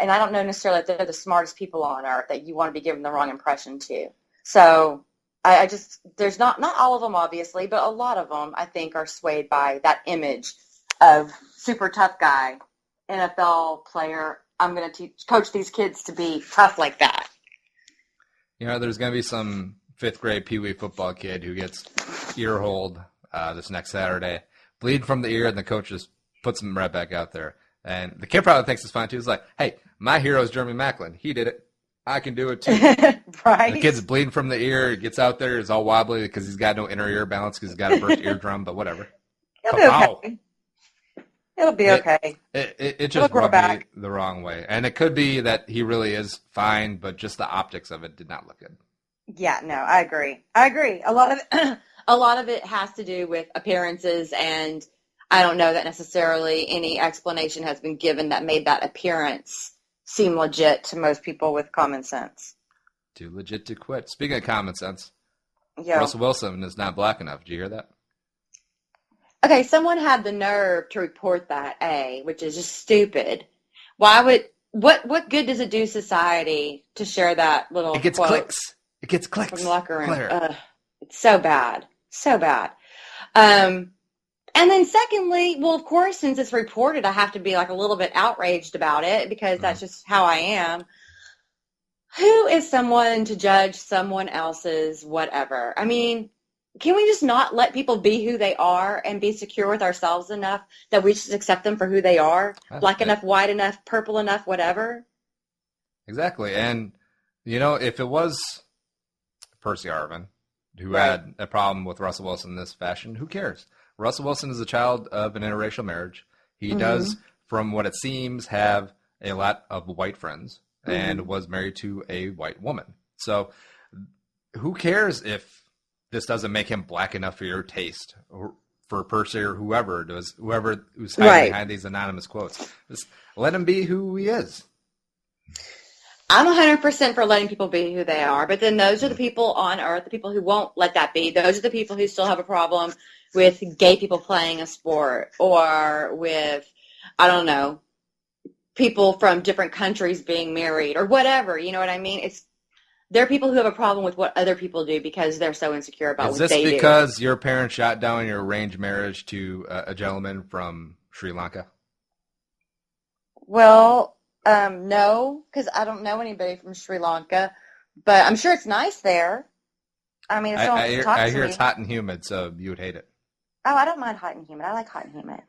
and I don't know necessarily that they're the smartest people on earth that you want to be given the wrong impression to. So I just, there's not all of them, obviously, but a lot of them, I think, are swayed by that image of super tough guy, NFL player. I'm going to coach these kids to be tough like that. You know, there's going to be some fifth grade Pee Wee football kid who gets ear holed this next Saturday, bleed from the ear, and the coach just puts him right back out there. And the kid probably thinks it's fine too. He's like, hey, my hero is Jeremy Maclin. He did it. I can do it too. Right. The kid's bleeding from the ear. He gets out there. He's all wobbly because he's got no inner ear balance because he's got a burst eardrum, but whatever. It'll be okay. It'll be okay. It just rubbed me the wrong way. And it could be that he really is fine, but just the optics of it did not look good. Yeah, no, I agree. A lot of it has to do with appearances, and I don't know that necessarily any explanation has been given that made that appearance seem legit to most people with common sense. Too legit to quit. Speaking of common sense, yeah. Russell Wilson is not black enough. Did you hear that? Okay, someone had the nerve to report that, which is just stupid. Why would what good does it do society to share that little It gets quote clicks. It gets clicks. from the locker room? Claire. It's so bad. So bad. And then secondly, well, of course, since it's reported, I have to be like a little bit outraged about it because that's just how I am. Who is someone to judge someone else's whatever? I mean, can we just not let people be who they are and be secure with ourselves enough that we just accept them for who they are? Black enough, white enough, purple enough, whatever. Exactly. And, you know, if it was Percy Harvin who Right. had a problem with Russell Wilson in this fashion, who cares? Russell Wilson is a child of an interracial marriage. He does, from what it seems, have a lot of white friends and was married to a white woman. So who cares if this doesn't make him black enough for your taste or for Percy or whoever who's hiding behind these anonymous quotes? Just let him be who he is. I'm 100% for letting people be who they are, but then those are the people on earth, the people who won't let that be. Those are the people who still have a problem with gay people playing a sport or with, I don't know, people from different countries being married or whatever. You know what I mean? There are people who have a problem with what other people do because they're so insecure about what they do. Is this because your parents shot down your arranged marriage to a gentleman from Sri Lanka? Well, no, because I don't know anybody from Sri Lanka, but I'm sure it's nice there. I mean, if someone wants to talk to me. I hear it's hot and humid, so you would hate it. Oh, I don't mind hot and humid. I like hot and humid.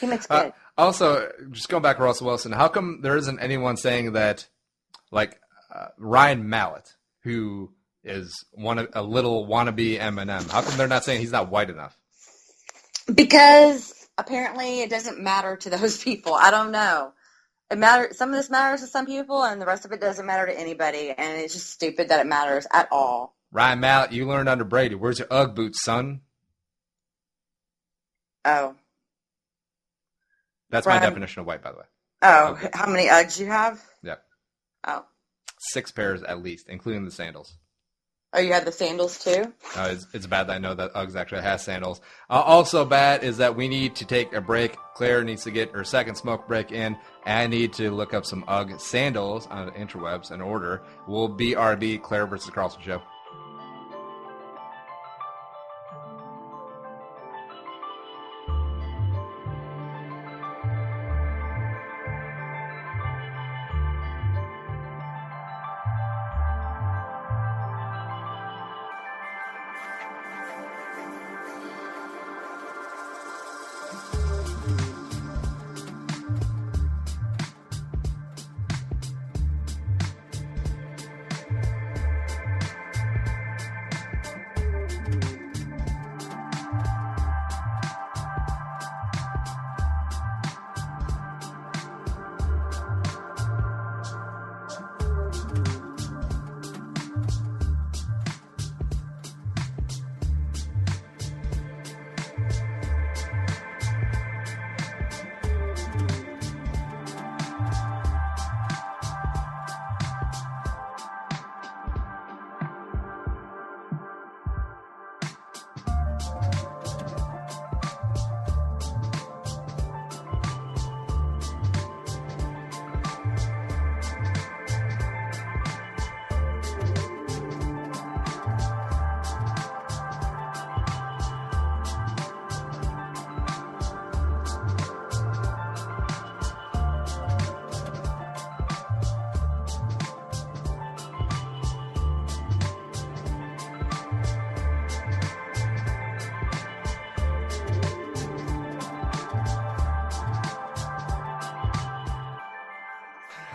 Humid's good. Also, just going back to Russell Wilson, how come there isn't anyone saying that, like Ryan Mallett, who is a little wannabe Eminem, how come they're not saying he's not white enough? Because apparently it doesn't matter to those people. I don't know. It matters. Some of this matters to some people, and the rest of it doesn't matter to anybody. And it's just stupid that it matters at all. Ryan Mallett, you learned under Brady. Where's your Ugg boots, son? Oh. That's my definition of white, by the way. Oh, okay. How many Uggs you have? Yep. Oh. 6 pairs at least, including the sandals. Oh, you had the sandals too? It's bad that I know that Uggs actually has sandals. Also bad is that we need to take a break. Claire needs to get her second smoke break in. And I need to look up some Ugg sandals on the interwebs and order. We'll BRB, Claire versus Carlson show.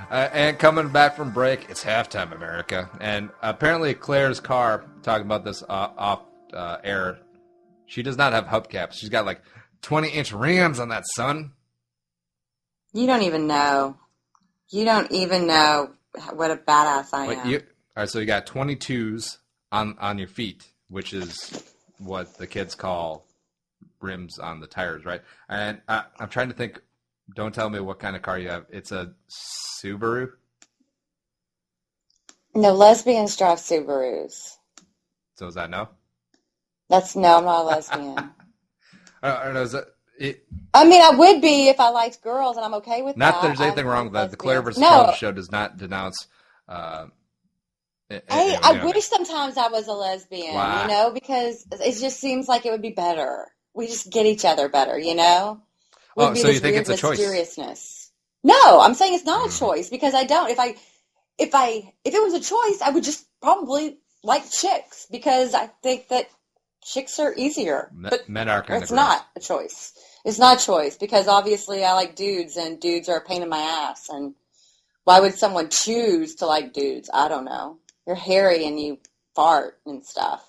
And coming back from break, it's halftime, America. And apparently Claire's car, talking about this off air, she does not have hubcaps. She's got like 20-inch rims on that, son. You don't even know. You don't even know what a badass I am. All right, so you got 22s on your feet, which is what the kids call rims on the tires, right? And I'm trying to think. Don't tell me what kind of car you have. It's a Subaru? No, lesbians drive Subarus. So is that no? No, I'm not a lesbian. I mean, I would be if I liked girls, and I'm okay with that. Not that there's anything wrong with that. The Claire-vs-Carlson show does not denounce... I wish sometimes I was a lesbian, Wow. Because it just seems like it would be better. We just get each other better, Oh, so you think it's a choice? Mysteriousness. No, I'm saying it's not a choice because I don't. If it was a choice, I would just probably like chicks because I think that chicks are easier. But men are kind of. It's not a choice. It's not a choice because obviously I like dudes and dudes are a pain in my ass. And why would someone choose to like dudes? I don't know. You're hairy and you fart and stuff.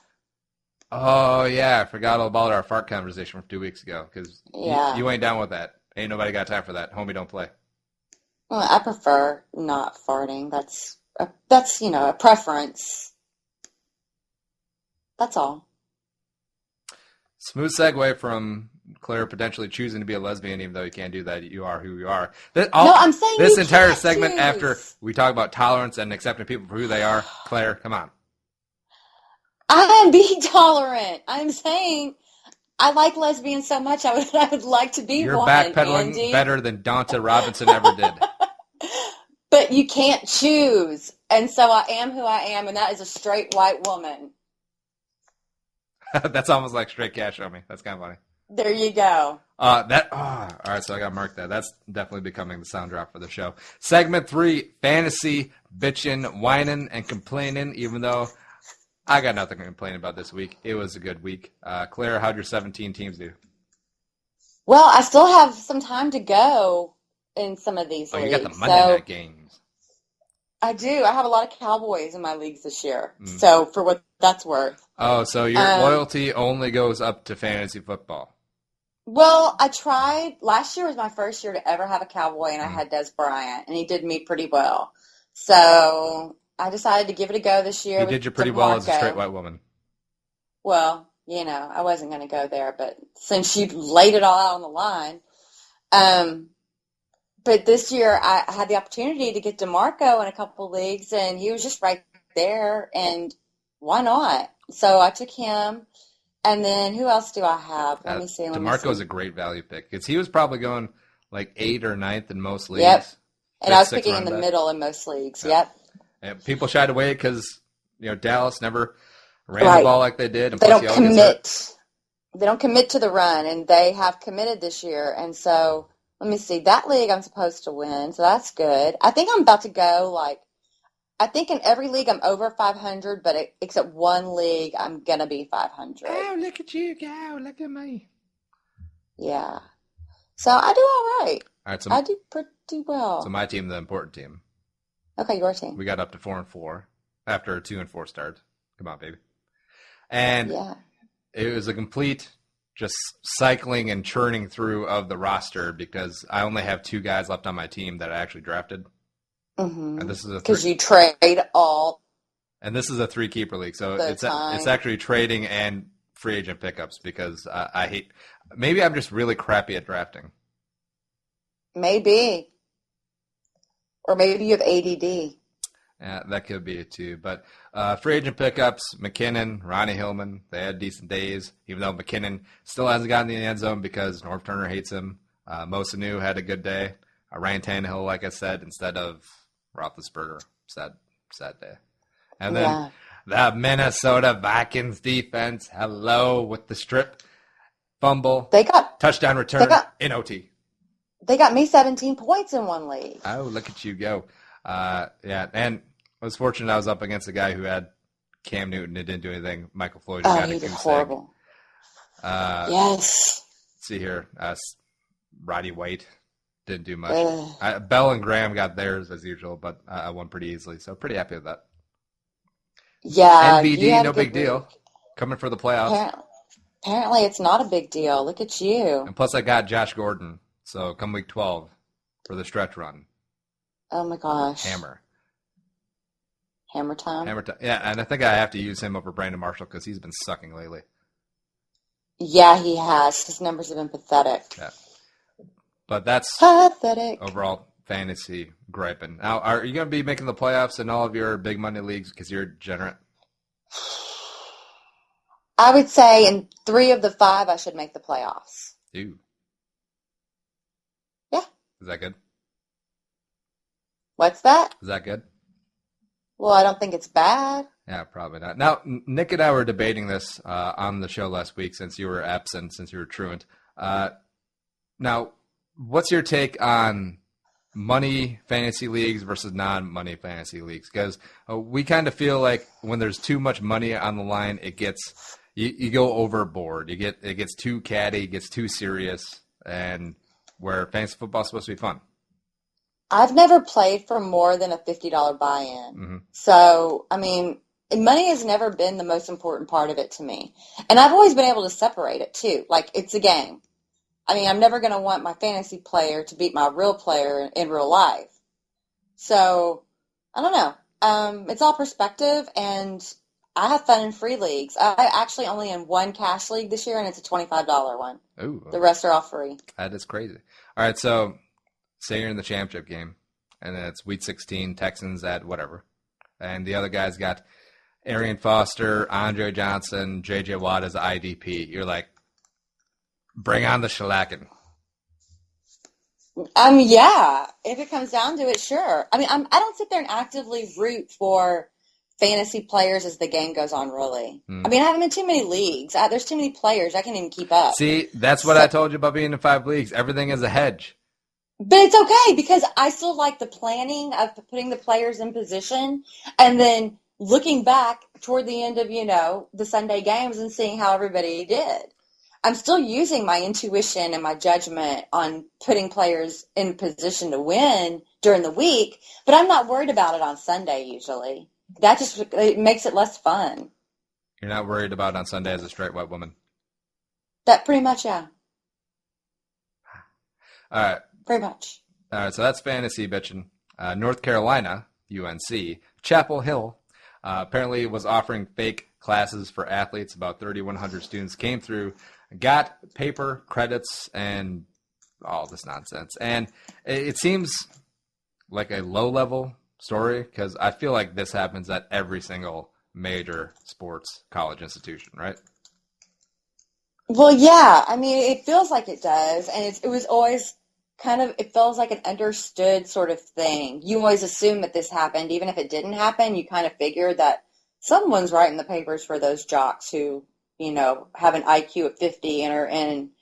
Oh, yeah. I forgot all about our fart conversation from 2 weeks ago because you ain't down with that. Ain't nobody got time for that. Homie, don't play. Well, I prefer not farting. That's a preference. That's all. Smooth segue from Claire potentially choosing to be a lesbian, even though you can't do that. You are who you are. I'm saying this you entire can't segment choose. after we talk about tolerance and accepting people for who they are. Claire, come on. I am being tolerant. I'm saying I like lesbians so much. I would like to be You're one. backpedaling Andy. better than Donta Robinson ever did. But you can't choose, and so I am who I am, and that is a straight white woman. That's almost like straight cash on me. That's kind of funny. There you go. All right, so I got to mark that. That's definitely becoming the sound drop for the show. Segment 3, fantasy, bitching, whining, and complaining, even though I got nothing to complain about this week. It was a good week. Claire, how'd your 17 teams do? Well, I still have some time to go in some of these leagues. You got the Monday night games. I do. I have a lot of Cowboys in my leagues this year. So for what that's worth. Oh, so your loyalty only goes up to fantasy football. Well, I tried. Last year was my first year to ever have a Cowboy, and I had Des Bryant, and he did me pretty well. So I decided to give it a go this year. You did you pretty well as a straight white woman. Well, I wasn't going to go there, but since you laid it all out on the line. But this year I had the opportunity to get DeMarco in a couple of leagues, and he was just right there, and why not? So I took him, and then who else do I have? Let me see. DeMarco's a great value pick because he was probably going like 8th or 9th in most leagues. Yep, and I was picking in the middle in most leagues. Yep. And people shied away because Dallas never ran the ball like they did. And they don't commit. They don't commit to the run, and they have committed this year, and so. Let me see. That league I'm supposed to win, so that's good. I think I'm about to go, I think in every league I'm over 500, but except one league I'm going to be 500. Oh, look at you go. Look at me. Yeah. So I do all right. All right, so I do pretty well. So my team, the important team. Okay, your team. We got up to 4-4 after a 2-4 start. Come on, baby. And it was a complete... just cycling and churning through of the roster because I only have 2 guys left on my team that I actually drafted. Mm-hmm. And this is because you trade all. And this is a 3-keeper league, so it's actually trading and free agent pickups because I hate. Maybe I'm just really crappy at drafting. Maybe, or maybe you have ADD. Yeah, that could be it too. But free agent pickups, McKinnon, Ronnie Hillman, they had decent days, even though McKinnon still hasn't gotten in the end zone because Norv Turner hates him. Mo Sanu had a good day. Ryan Tannehill, like I said, instead of Roethlisberger. Sad day. And then the Minnesota Vikings defense, hello, with the strip fumble. They got touchdown return in OT. They got me 17 points in one league. Oh, look at you go. And I was fortunate I was up against a guy who had Cam Newton and didn't do anything. Michael Floyd got a goose egg. didn't do much. Bell and Graham got theirs as usual, but I won pretty easily, so pretty happy with that. Yeah. NBD, no big deal. Coming for the playoffs. Apparently it's not a big deal. Look at you. And plus I got Josh Gordon, so come week 12 for the stretch run. Oh my gosh. Hammer time? Hammer time. Yeah, and I think I have to use him over Brandon Marshall because he's been sucking lately. Yeah, he has. His numbers have been pathetic. Yeah. But that's pathetic. Overall fantasy griping. Now, are you going to be making the playoffs in all of your big money leagues because you're degenerate? I would say in 3 of the 5, I should make the playoffs. Ooh. Yeah. Is that good? What's that? Is that good? Well, I don't think it's bad. Yeah, probably not. Now, Nick and I were debating this on the show last week since you were absent, since you were truant. Now, what's your take on money fantasy leagues versus non-money fantasy leagues? Because we kind of feel like when there's too much money on the line, it gets you go overboard. It gets too catty, it gets too serious, and where fantasy football is supposed to be fun. I've never played for more than a $50 buy-in. Mm-hmm. So, I mean, money has never been the most important part of it to me. And I've always been able to separate it, too. Like, it's a game. I mean, I'm never going to want my fantasy player to beat my real player in real life. So, I don't know. It's all perspective, and I have fun in free leagues. I actually only in one cash league this year, and it's a $25 one. Ooh, the rest are all free. That is crazy. All right, so say you're in the championship game, and then it's week 16, Texans at whatever. And the other guy's got Arian Foster, Andre Johnson, J.J. Watt as IDP. You're like, bring on the shellacking. Yeah, if it comes down to it, sure. I mean, I don't sit there and actively root for fantasy players as the game goes on, really. I mean, I have them in too many leagues. There's too many players. I can't even keep up. See, that's what I told you about being in 5 leagues. Everything is a hedge. But it's okay because I still like the planning of putting the players in position and then looking back toward the end of, the Sunday games and seeing how everybody did. I'm still using my intuition and my judgment on putting players in position to win during the week, but I'm not worried about it on Sunday usually. It makes it less fun. You're not worried about it on Sunday as a straight white woman? That pretty much, yeah. All right. Pretty much. All right, so that's fantasy bitching. North Carolina, UNC, Chapel Hill, apparently was offering fake classes for athletes. About 3,100 students came through, got paper credits, and all this nonsense. And it seems like a low-level story because I feel like this happens at every single major sports college institution, right? Well, yeah. I mean, it feels like it does, and it was always it feels like an understood sort of thing. You always assume that this happened. Even if it didn't happen, you kind of figure that someone's writing the papers for those jocks who, have an IQ of 50 and are in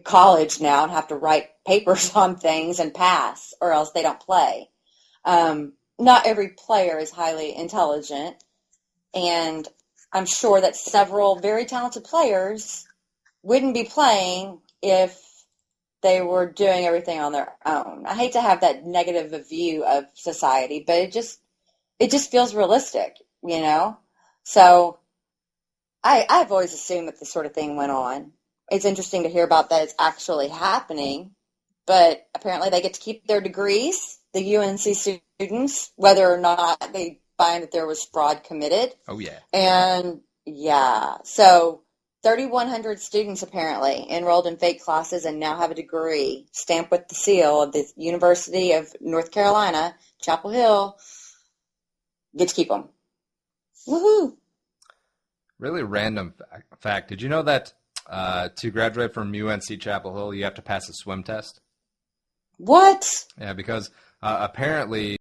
college now and have to write papers on things and pass or else they don't play. Not every player is highly intelligent, and I'm sure that several very talented players wouldn't be playing if they were doing everything on their own. I hate to have that negative view of society, but it just feels realistic, So I've always assumed that this sort of thing went on. It's interesting to hear about that it's actually happening, but apparently they get to keep their degrees, the UNC students, whether or not they find that there was fraud committed. Oh, yeah. And, yeah, so 3,100 students apparently enrolled in fake classes and now have a degree stamped with the seal of the University of North Carolina, Chapel Hill. Get to keep them. Woohoo! Really random fact. Did you know that to graduate from UNC Chapel Hill, you have to pass a swim test? What? Yeah, because apparently